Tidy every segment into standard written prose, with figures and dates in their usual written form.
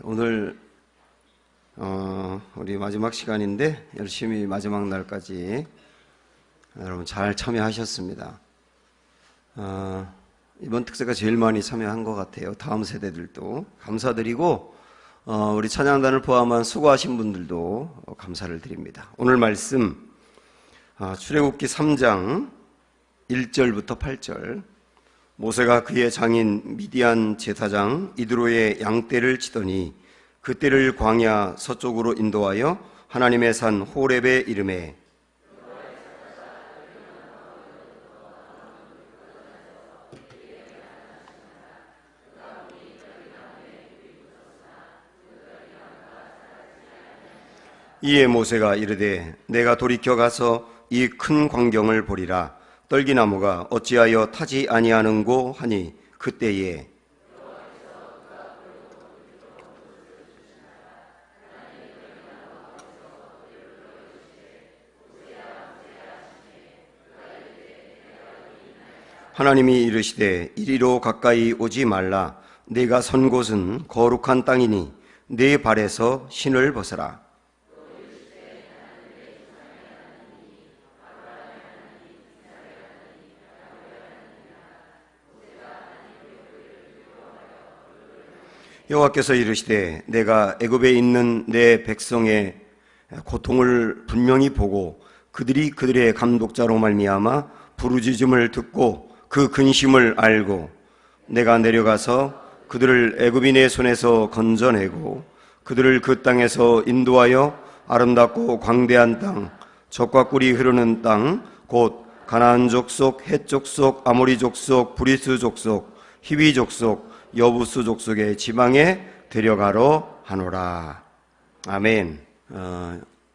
오늘 우리 마지막 시간인데 열심히 마지막 날까지 여러분 잘 참여하셨습니다. 이번 특세가 제일 많이 참여한 것 같아요. 다음 세대들도 감사드리고 우리 찬양단을 포함한 수고하신 분들도 감사를 드립니다. 오늘 말씀 출애굽기 3장 1절부터 8절. 모세가 그의 장인 미디안 제사장 이드로의 양떼를 치더니 그 떼를 광야 서쪽으로 인도하여 하나님의 산 호렙에 이르매 이에 모세가 이르되 내가 돌이켜 가서 이 큰 광경을 보리라. 떨기나무가 어찌하여 타지 아니하는고 하니 그때에 하나님이 이르시되 이리로 가까이 오지 말라. 네가 선 곳은 거룩한 땅이니 네 발에서 신을 벗어라. 여호와께서 이르시되 내가 애굽에 있는 내 백성의 고통을 분명히 보고 그들이 그들의 감독자로 말미암아 부르짖음을 듣고 그 근심을 알고 내가 내려가서 그들을 애굽인의 손에서 건져내고 그들을 그 땅에서 인도하여 아름답고 광대한 땅, 젖과 꿀이 흐르는 땅, 곧 가나안 족속, 헷 족속, 아모리 족속, 브리스 족속, 히위 족속, 여부스 족속의 지방에 데려가러 하노라. 아멘.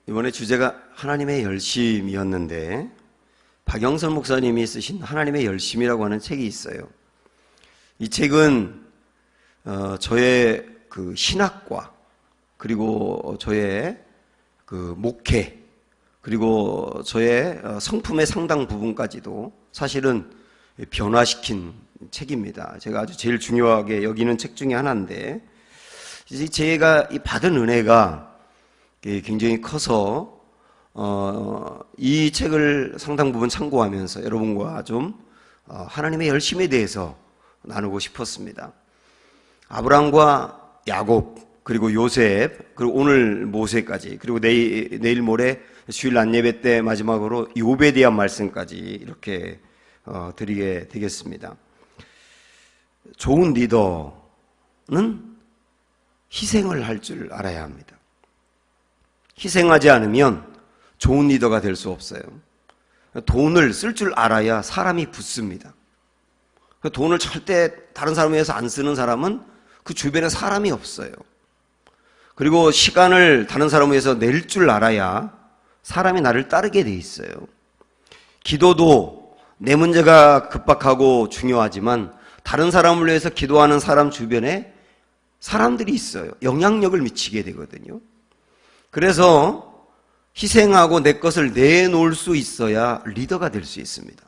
이번에 주제가 하나님의 열심이었는데 박영선 목사님이 쓰신 하나님의 열심이라고 하는 책이 있어요. 이 책은 저의 그 신학과 그리고 저의 그 목회 그리고 저의 성품의 상당 부분까지도 사실은 변화시킨 책입니다. 제가 아주 제일 중요하게 여기는 책 중에 하나인데 제가 받은 은혜가 굉장히 커서 이 책을 상당 부분 참고하면서 여러분과 좀 하나님의 열심에 대해서 나누고 싶었습니다. 아브라함과 야곱 그리고 요셉 그리고 오늘 모세까지 그리고 내일 모레 주일 안예배 때 마지막으로 욥에 대한 말씀까지 이렇게 드리게 되겠습니다. 좋은 리더는 희생을 할 줄 알아야 합니다. 희생하지 않으면 좋은 리더가 될 수 없어요. 돈을 쓸 줄 알아야 사람이 붙습니다. 돈을 절대 다른 사람에 의해서 안 쓰는 사람은 그 주변에 사람이 없어요. 그리고 시간을 다른 사람에 의해서 낼 줄 알아야 사람이 나를 따르게 돼 있어요. 기도도 내 문제가 급박하고 중요하지만 다른 사람을 위해서 기도하는 사람 주변에 사람들이 있어요. 영향력을 미치게 되거든요. 그래서 희생하고 내 것을 내놓을 수 있어야 리더가 될 수 있습니다.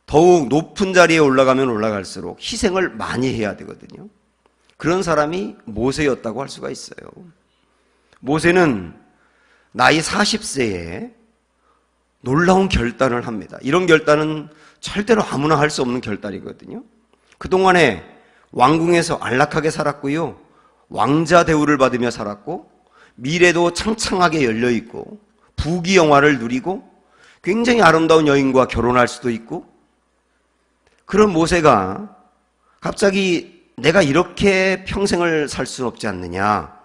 더욱 높은 자리에 올라가면 올라갈수록 희생을 많이 해야 되거든요. 그런 사람이 모세였다고 할 수가 있어요. 모세는 나이 40세에 놀라운 결단을 합니다. 이런 결단은 절대로 아무나 할 수 없는 결단이거든요. 그동안에 왕궁에서 안락하게 살았고요. 왕자 대우를 받으며 살았고 미래도 창창하게 열려있고 부귀영화를 누리고 굉장히 아름다운 여인과 결혼할 수도 있고 그런 모세가 갑자기 내가 이렇게 평생을 살 수는 없지 않느냐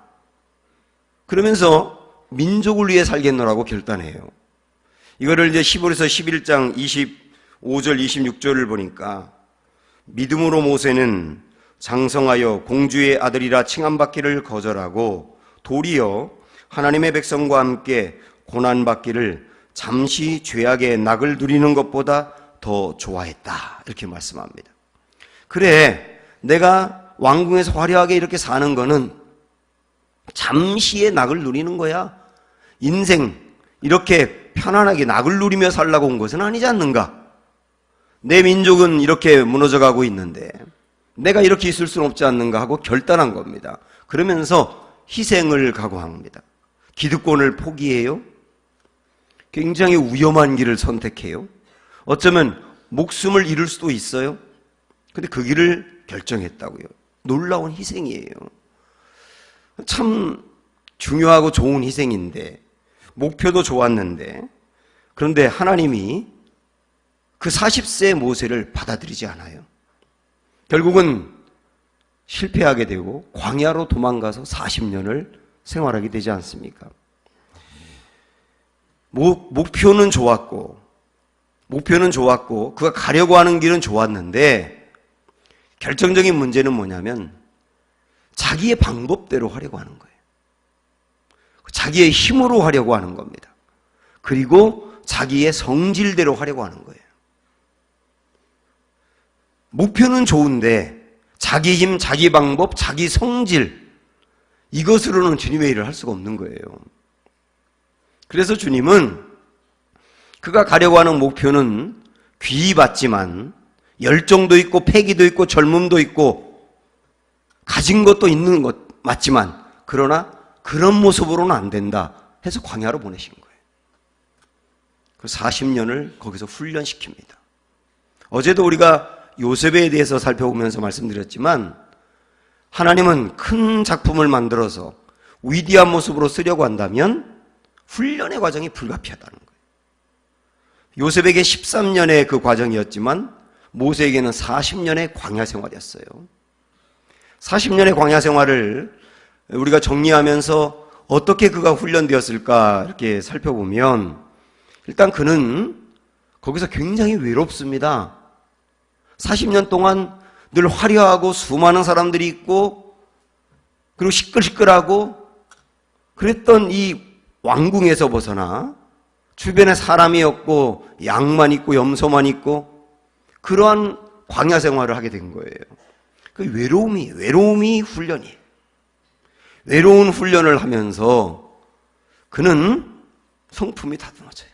그러면서 민족을 위해 살겠노라고 결단해요. 이거를 이제 히브리서 11장 25절 26절을 보니까 믿음으로 모세는 장성하여 공주의 아들이라 칭함받기를 거절하고 도리어 하나님의 백성과 함께 고난받기를 잠시 죄악의 낙을 누리는 것보다 더 좋아했다 이렇게 말씀합니다. 그래 내가 왕궁에서 화려하게 이렇게 사는 거는 잠시의 낙을 누리는 거야. 인생 이렇게 편안하게 낙을 누리며 살라고 온 것은 아니지 않는가. 내 민족은 이렇게 무너져가고 있는데 내가 이렇게 있을 수는 없지 않는가 하고 결단한 겁니다. 그러면서 희생을 각오합니다. 기득권을 포기해요. 굉장히 위험한 길을 선택해요. 어쩌면 목숨을 잃을 수도 있어요. 근데 그 길을 결정했다고요. 놀라운 희생이에요. 참 중요하고 좋은 희생인데, 목표도 좋았는데, 그런데 하나님이 그 40세 모세를 받아들이지 않아요. 결국은 실패하게 되고 광야로 도망가서 40년을 생활하게 되지 않습니까? 목표는 좋았고 그가 가려고 하는 길은 좋았는데, 결정적인 문제는 뭐냐면 자기의 방법대로 하려고 하는 거예요. 자기의 힘으로 하려고 하는 겁니다. 그리고 자기의 성질대로 하려고 하는 거예요. 목표는 좋은데 자기 힘, 자기 방법, 자기 성질, 이것으로는 주님의 일을 할 수가 없는 거예요. 그래서 주님은 그가 가려고 하는 목표는 귀히 받지만 열정도 있고 패기도 있고 젊음도 있고 가진 것도 있는 것 맞지만, 그러나 그런 모습으로는 안 된다 해서 광야로 보내신 거예요. 그 40년을 거기서 훈련시킵니다. 어제도 우리가 요셉에 대해서 살펴보면서 말씀드렸지만, 하나님은 큰 작품을 만들어서 위대한 모습으로 쓰려고 한다면 훈련의 과정이 불가피하다는 거예요. 요셉에게 13년의 그 과정이었지만 모세에게는 40년의 광야 생활이었어요. 40년의 광야 생활을 우리가 정리하면서 어떻게 그가 훈련되었을까 이렇게 살펴보면, 일단 그는 거기서 굉장히 외롭습니다. 40년 동안 늘 화려하고 수많은 사람들이 있고 그리고 시끌시끌하고 그랬던 이 왕궁에서 벗어나 주변에 사람이 없고 양만 있고 염소만 있고 그러한 광야 생활을 하게 된 거예요. 그 외로움이 훈련이에요. 외로운 훈련을 하면서 그는 성품이 다듬어져요.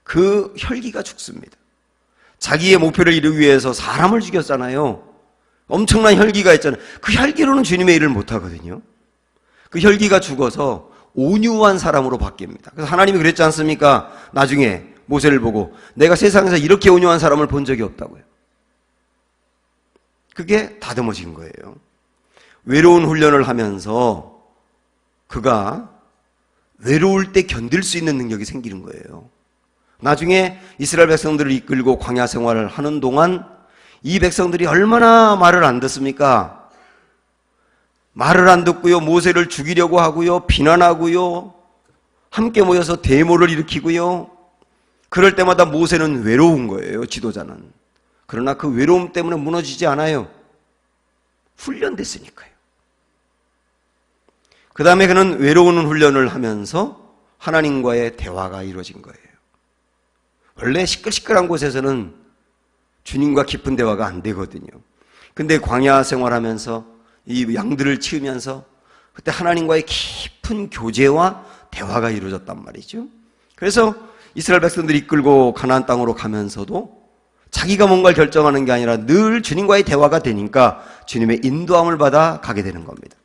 그 혈기가 죽습니다. 자기의 목표를 이루기 위해서 사람을 죽였잖아요. 엄청난 혈기가 있잖아요. 그 혈기로는 주님의 일을 못하거든요. 그 혈기가 죽어서 온유한 사람으로 바뀝니다. 그래서 하나님이 그랬지 않습니까? 나중에 모세를 보고 내가 세상에서 이렇게 온유한 사람을 본 적이 없다고요. 그게 다듬어진 거예요. 외로운 훈련을 하면서 그가 외로울 때 견딜 수 있는 능력이 생기는 거예요. 나중에 이스라엘 백성들을 이끌고 광야 생활을 하는 동안 이 백성들이 얼마나 말을 안 듣습니까? 말을 안 듣고요, 모세를 죽이려고 하고요, 비난하고요, 함께 모여서 데모를 일으키고요. 그럴 때마다 모세는 외로운 거예요, 지도자는. 그러나 그 외로움 때문에 무너지지 않아요. 훈련됐으니까요. 그 다음에 그는 외로운 훈련을 하면서 하나님과의 대화가 이루어진 거예요. 원래 시끌시끌한 곳에서는 주님과 깊은 대화가 안 되거든요. 근데 광야 생활하면서 이 양들을 치우면서 그때 하나님과의 깊은 교제와 대화가 이루어졌단 말이죠. 그래서 이스라엘 백성들이 이끌고 가나안 땅으로 가면서도 자기가 뭔가를 결정하는 게 아니라 늘 주님과의 대화가 되니까 주님의 인도함을 받아 가게 되는 겁니다.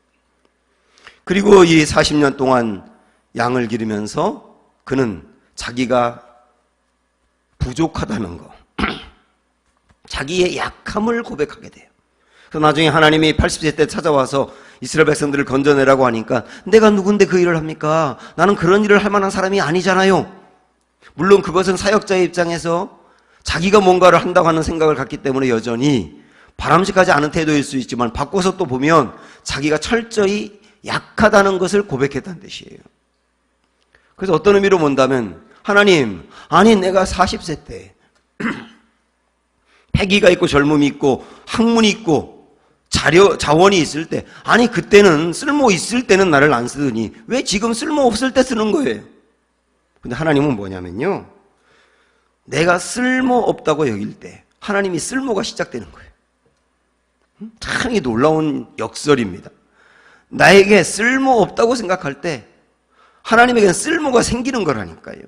그리고 이 40년 동안 양을 기르면서 그는 자기가 부족하다는 거, 자기의 약함을 고백하게 돼요. 그래서 나중에 하나님이 80세 때 찾아와서 이스라엘 백성들을 건져내라고 하니까 내가 누군데 그 일을 합니까? 나는 그런 일을 할 만한 사람이 아니잖아요. 물론 그것은 사역자의 입장에서 자기가 뭔가를 한다고 하는 생각을 갖기 때문에 여전히 바람직하지 않은 태도일 수 있지만, 바꿔서 또 보면 자기가 철저히 약하다는 것을 고백했다는 뜻이에요. 그래서 어떤 의미로 본다면, 하나님, 아니 내가 40세 때 패기가 있고 젊음이 있고 학문이 있고 자원이 있을 때, 아니 그때는 쓸모 있을 때는 나를 안 쓰더니 왜 지금 쓸모 없을 때 쓰는 거예요? 근데 하나님은 뭐냐면요, 내가 쓸모 없다고 여길 때 하나님이 쓸모가 시작되는 거예요. 참 놀라운 역설입니다. 나에게 쓸모 없다고 생각할 때 하나님에게는 쓸모가 생기는 거라니까요.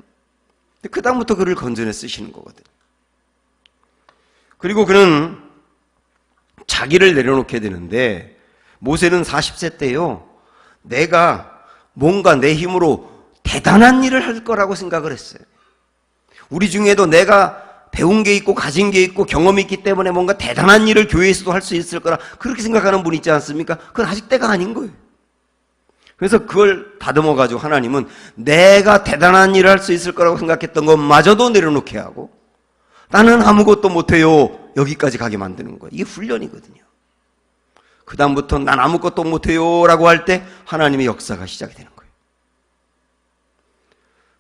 그 다음부터 그를 건져내 쓰시는 거거든요. 그리고 그는 자기를 내려놓게 되는데 모세는 40세 때요. 내가 뭔가 내 힘으로 대단한 일을 할 거라고 생각을 했어요. 우리 중에도 내가 배운 게 있고 가진 게 있고 경험이 있기 때문에 뭔가 대단한 일을 교회에서도 할 수 있을 거라 그렇게 생각하는 분 있지 않습니까? 그건 아직 때가 아닌 거예요. 그래서 그걸 다듬어 가지고 하나님은 내가 대단한 일을 할 수 있을 거라고 생각했던 것마저도 내려놓게 하고 나는 아무것도 못해요. 여기까지 가게 만드는 거예요. 이게 훈련이거든요. 그 다음부터 난 아무것도 못해요 라고 할 때 하나님의 역사가 시작이 되는 거예요.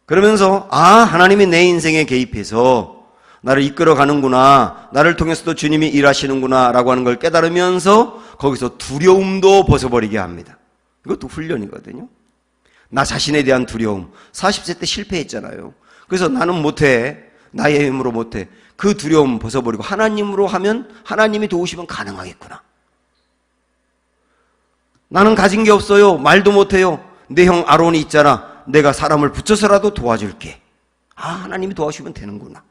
그러면서 하나님이 내 인생에 개입해서 나를 이끌어 가는구나, 나를 통해서도 주님이 일하시는구나 라고 하는 걸 깨달으면서 거기서 두려움도 벗어버리게 합니다. 이것도 훈련이거든요. 나 자신에 대한 두려움. 40세 때 실패했잖아요. 그래서 나는 못해, 나의 힘으로 못해. 그 두려움 벗어버리고 하나님으로 하면 하나님이 도우시면 가능하겠구나. 나는 가진 게 없어요. 말도 못해요. 내 형 아론이 있잖아. 내가 사람을 붙여서라도 도와줄게. 하나님이 도와주시면 되는구나.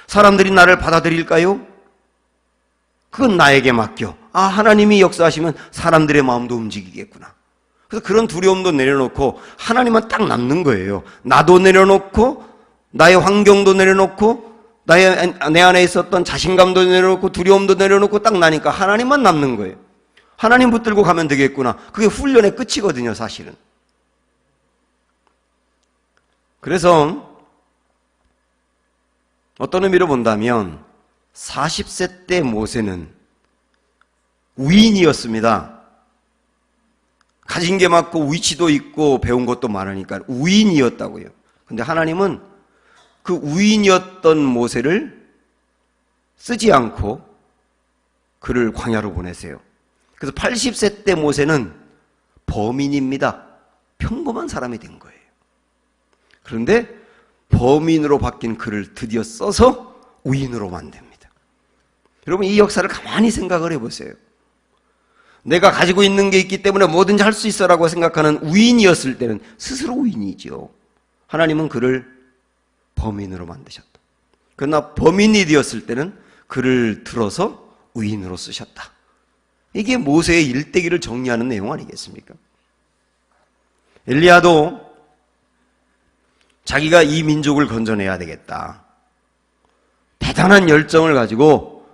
사람들이 나를 받아들일까요? 그건 나에게 맡겨. 하나님이 역사하시면 사람들의 마음도 움직이겠구나. 그래서 그런 두려움도 내려놓고 하나님만 딱 남는 거예요. 나도 내려놓고 나의 환경도 내려놓고 내 안에 있었던 자신감도 내려놓고 두려움도 내려놓고 딱 나니까 하나님만 남는 거예요. 하나님 붙들고 가면 되겠구나. 그게 훈련의 끝이거든요, 사실은. 그래서 어떤 의미로 본다면 40세 때 모세는 우인이었습니다. 가진 게 많고 위치도 있고 배운 것도 많으니까 우인이었다고요. 근데 하나님은 그 우인이었던 모세를 쓰지 않고 그를 광야로 보내세요. 그래서 80세 때 모세는 범인입니다. 평범한 사람이 된 거예요. 그런데 범인으로 바뀐 그를 드디어 써서 우인으로 만듭니다. 여러분 이 역사를 가만히 생각을 해보세요. 내가 가지고 있는 게 있기 때문에 뭐든지 할 수 있어라고 생각하는 우인이었을 때는 스스로 우인이죠. 하나님은 그를 범인으로 만드셨다. 그러나 범인이 되었을 때는 그를 들어서 우인으로 쓰셨다. 이게 모세의 일대기를 정리하는 내용 아니겠습니까? 엘리야도 자기가 이 민족을 건져내야 되겠다. 대단한 열정을 가지고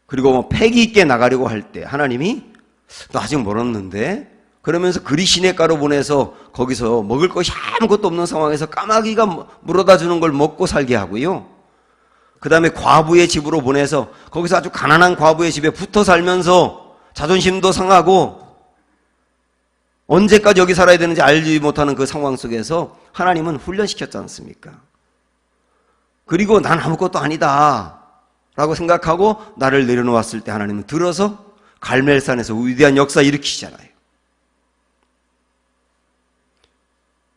그리고 패기 있게 나가려고 할 때 하나님이 너 아직 멀었는데 그러면서 그리 시냇가로 보내서 거기서 먹을 것이 아무것도 없는 상황에서 까마귀가 물어다 주는 걸 먹고 살게 하고요. 그 다음에 과부의 집으로 보내서 거기서 아주 가난한 과부의 집에 붙어 살면서 자존심도 상하고 언제까지 여기 살아야 되는지 알지 못하는 그 상황 속에서 하나님은 훈련시켰지 않습니까? 그리고 난 아무것도 아니다 라고 생각하고 나를 내려놓았을 때 하나님은 들어서 갈멜산에서 위대한 역사 일으키시잖아요.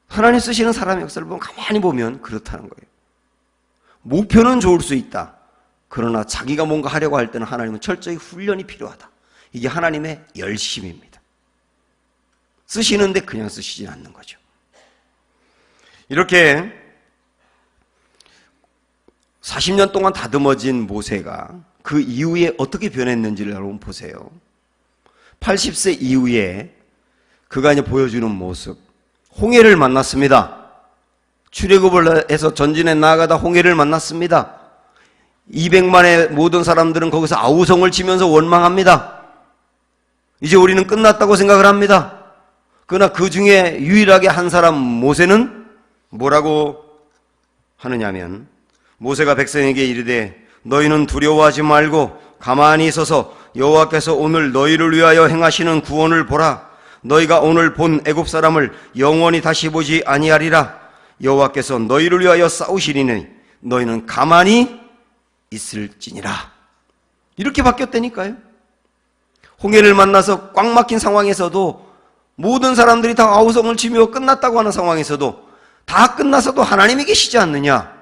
하나님 쓰시는 사람의 역사를 보면 가만히 보면 그렇다는 거예요. 목표는 좋을 수 있다. 그러나 자기가 뭔가 하려고 할 때는 하나님은 철저히 훈련이 필요하다. 이게 하나님의 열심입니다. 쓰시는데 그냥 쓰시진 않는 거죠. 이렇게 40년 동안 다듬어진 모세가 그 이후에 어떻게 변했는지를 여러분 보세요. 80세 이후에 그가 이제 보여주는 모습. 홍해를 만났습니다. 출애굽을 해서 전진해 나아가다 홍해를 만났습니다. 200만의 모든 사람들은 거기서 아우성을 치면서 원망합니다. 이제 우리는 끝났다고 생각을 합니다. 그러나 그 중에 유일하게 한 사람 모세는 뭐라고 하느냐면 모세가 백성에게 이르되 너희는 두려워하지 말고 가만히 있어서 여호와께서 오늘 너희를 위하여 행하시는 구원을 보라. 너희가 오늘 본 애굽 사람을 영원히 다시 보지 아니하리라. 여호와께서 너희를 위하여 싸우시리니 너희는 가만히 있을지니라. 이렇게 바뀌었다니까요. 홍해를 만나서 꽉 막힌 상황에서도 모든 사람들이 다 아우성을 치며 끝났다고 하는 상황에서도 다 끝나서도 하나님이 계시지 않느냐.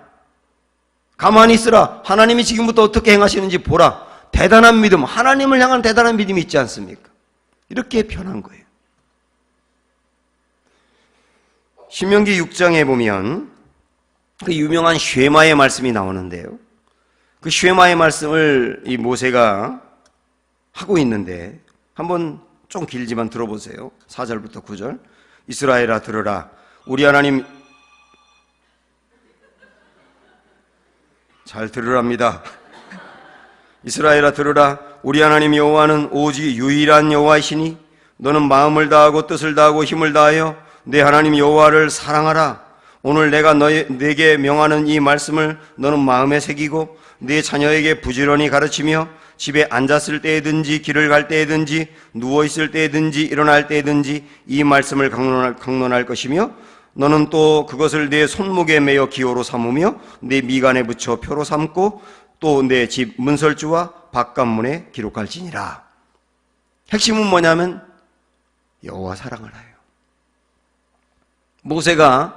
가만히 있으라. 하나님이 지금부터 어떻게 행하시는지 보라. 대단한 믿음, 하나님을 향한 대단한 믿음이 있지 않습니까? 이렇게 변한 거예요. 신명기 6장에 보면 그 유명한 쉐마의 말씀이 나오는데요. 그 쉐마의 말씀을 이 모세가 하고 있는데 한번 좀 길지만 들어보세요. 4절부터 9절. 이스라엘아 들으라. 우리 하나님, 잘 들으랍니다. 이스라엘아 들으라. 우리 하나님 여호와는 오직 유일한 여호와이시니 너는 마음을 다하고 뜻을 다하고 힘을 다하여 내 하나님 여호와를 사랑하라. 오늘 내가 내게 명하는 이 말씀을 너는 마음에 새기고 네 자녀에게 부지런히 가르치며 집에 앉았을 때에든지 길을 갈 때에든지 누워있을 때에든지 일어날 때에든지 이 말씀을 강론할 것이며 너는 또 그것을 내 손목에 매어 기호로 삼으며 내 미간에 붙여 표로 삼고 또 내 집 문설주와 바깥문에 기록할지니라. 핵심은 뭐냐면 여호와 사랑하라요. 모세가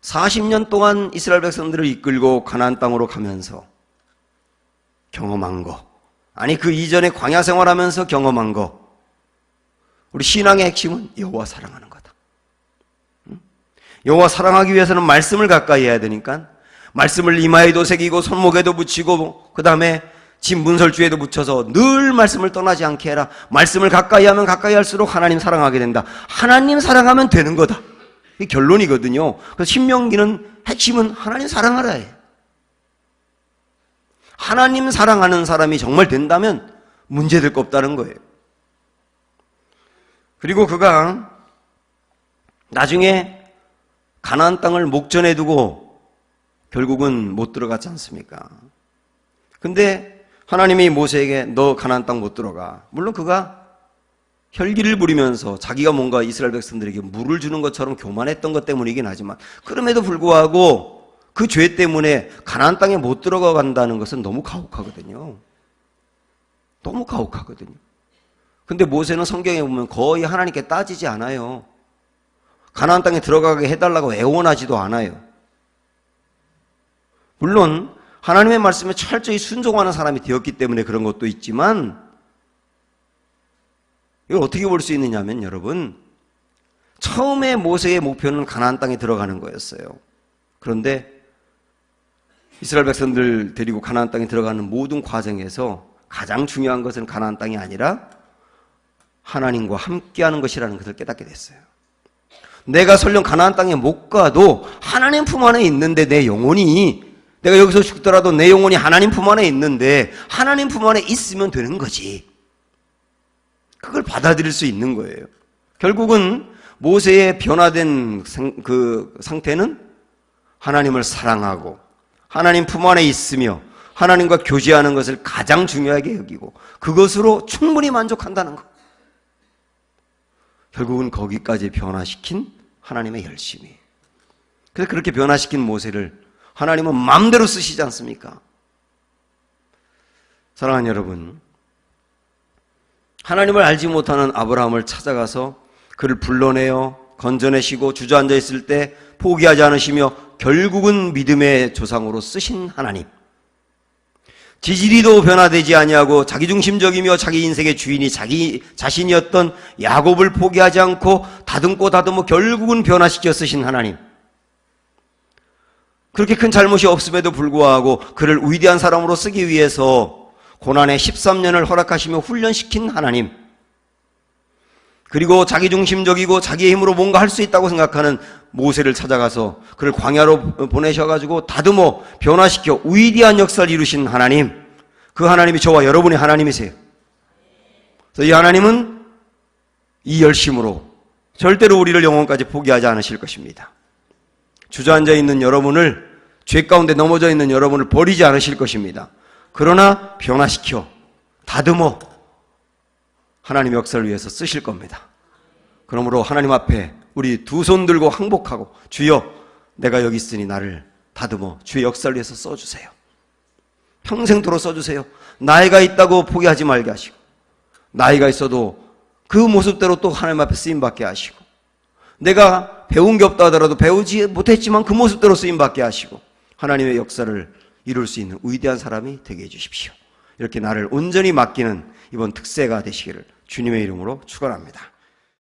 40년 동안 이스라엘 백성들을 이끌고 가나안 땅으로 가면서 경험한 거, 아니 그 이전에 광야 생활하면서 경험한 거, 우리 신앙의 핵심은 여호와 사랑하는 거다. 여호와 사랑하기 위해서는 말씀을 가까이 해야 되니까 말씀을 이마에도 새기고 손목에도 붙이고 그 다음에 집 문설주에도 붙여서 늘 말씀을 떠나지 않게 해라. 말씀을 가까이 하면 가까이 할수록 하나님 사랑하게 된다. 하나님 사랑하면 되는 거다. 이게 결론이거든요. 그래서 신명기는 핵심은 하나님 사랑하라예요. 하나님 사랑하는 사람이 정말 된다면 문제될 거 없다는 거예요. 그리고 그가 나중에 가나안 땅을 목전에 두고 결국은 못 들어갔지 않습니까? 근데 하나님이 모세에게 너 가나안 땅 못 들어가. 물론 그가 혈기를 부리면서 자기가 뭔가 이스라엘 백성들에게 물을 주는 것처럼 교만했던 것 때문이긴 하지만 그럼에도 불구하고 그 죄 때문에 가나안 땅에 못 들어가 간다는 것은 너무 가혹하거든요. 너무 가혹하거든요. 근데 모세는 성경에 보면 거의 하나님께 따지지 않아요. 가나안 땅에 들어가게 해달라고 애원하지도 않아요. 물론 하나님의 말씀에 철저히 순종하는 사람이 되었기 때문에 그런 것도 있지만 이걸 어떻게 볼 수 있느냐면 여러분, 처음에 모세의 목표는 가나안 땅에 들어가는 거였어요. 그런데 이스라엘 백성들 데리고 가나안 땅에 들어가는 모든 과정에서 가장 중요한 것은 가나안 땅이 아니라 하나님과 함께하는 것이라는 것을 깨닫게 됐어요. 내가 설령 가나안 땅에 못 가도 하나님 품 안에 있는데 내 영혼이, 내가 여기서 죽더라도 내 영혼이 하나님 품 안에 있는데 하나님 품 안에 있으면 되는 거지. 그걸 받아들일 수 있는 거예요. 결국은 모세의 변화된 그 상태는 하나님을 사랑하고 하나님 품 안에 있으며 하나님과 교제하는 것을 가장 중요하게 여기고 그것으로 충분히 만족한다는 것. 결국은 거기까지 변화시킨 하나님의 열심이에요. 그래서 그렇게 변화시킨 모세를 하나님은 마음대로 쓰시지 않습니까? 사랑하는 여러분, 하나님을 알지 못하는 아브라함을 찾아가서 그를 불러내어 건져내시고 주저앉아 있을 때 포기하지 않으시며 결국은 믿음의 조상으로 쓰신 하나님, 지지리도 변화되지 아니하고 자기중심적이며 자기 인생의 주인이 자기 자신이었던 야곱을 포기하지 않고 다듬고 다듬어 결국은 변화시켜 쓰신 하나님, 그렇게 큰 잘못이 없음에도 불구하고 그를 위대한 사람으로 쓰기 위해서 고난의 13년을 허락하시며 훈련시킨 하나님, 그리고 자기중심적이고 자기의 힘으로 뭔가 할 수 있다고 생각하는 모세를 찾아가서 그를 광야로 보내셔가지고 다듬어 변화시켜 위대한 역사를 이루신 하나님, 그 하나님이 저와 여러분의 하나님이세요. 그래서 이 하나님은 이 열심으로 절대로 우리를 영원까지 포기하지 않으실 것입니다. 주저앉아 있는 여러분을, 죄 가운데 넘어져 있는 여러분을 버리지 않으실 것입니다. 그러나 변화시켜 다듬어 하나님의 역사를 위해서 쓰실 겁니다. 그러므로 하나님 앞에 우리 두 손 들고 항복하고, 주여 내가 여기 있으니 나를 다듬어 주의 역사를 위해서 써주세요. 평생토록 써주세요. 나이가 있다고 포기하지 말게 하시고, 나이가 있어도 그 모습대로 또 하나님 앞에 쓰임받게 하시고, 내가 배운 게 없다 하더라도 배우지 못했지만 그 모습대로 쓰임받게 하시고 하나님의 역사를 이룰 수 있는 위대한 사람이 되게 해주십시오. 이렇게 나를 온전히 맡기는 이번 특세가 되시기를 주님의 이름으로 축원합니다.